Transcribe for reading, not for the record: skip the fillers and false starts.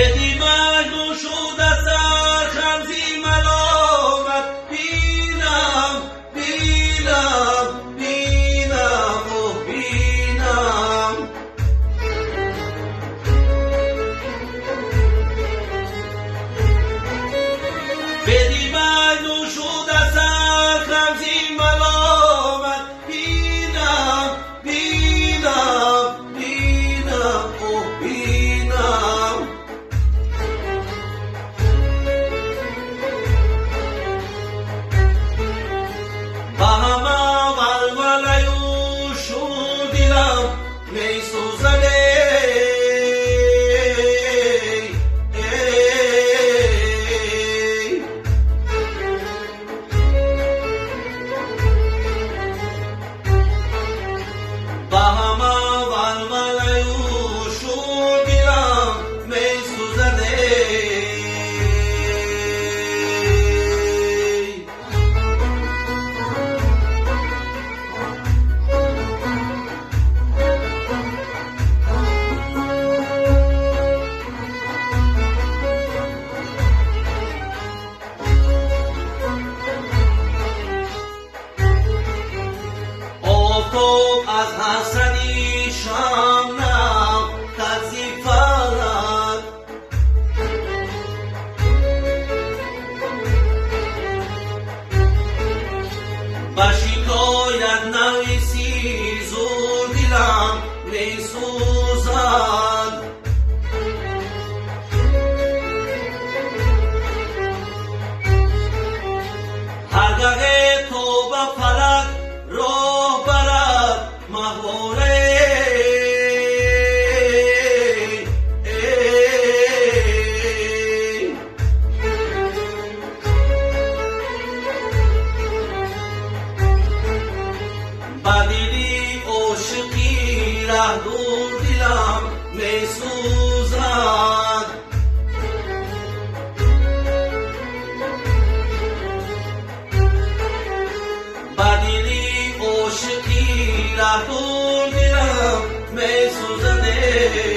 دیمش گشود از سر خمزی ملامت بینم بینم بینم و بینم به دیمش گشود از سر خمزی ملامت بینم بینم بینم و بینم با همه ولوله شور دلم می سوزده با همه ولوله شور دلم می سوزده آفتاب از حسرتی شمعم کثیفت به شکایت نویسی زور دلم می سوزد هرگاه تو به فلک راه برد مهواره به دلی عاشقی ره دور دلم می سوزد به دلی عاشقی ره دور دلم می سوزده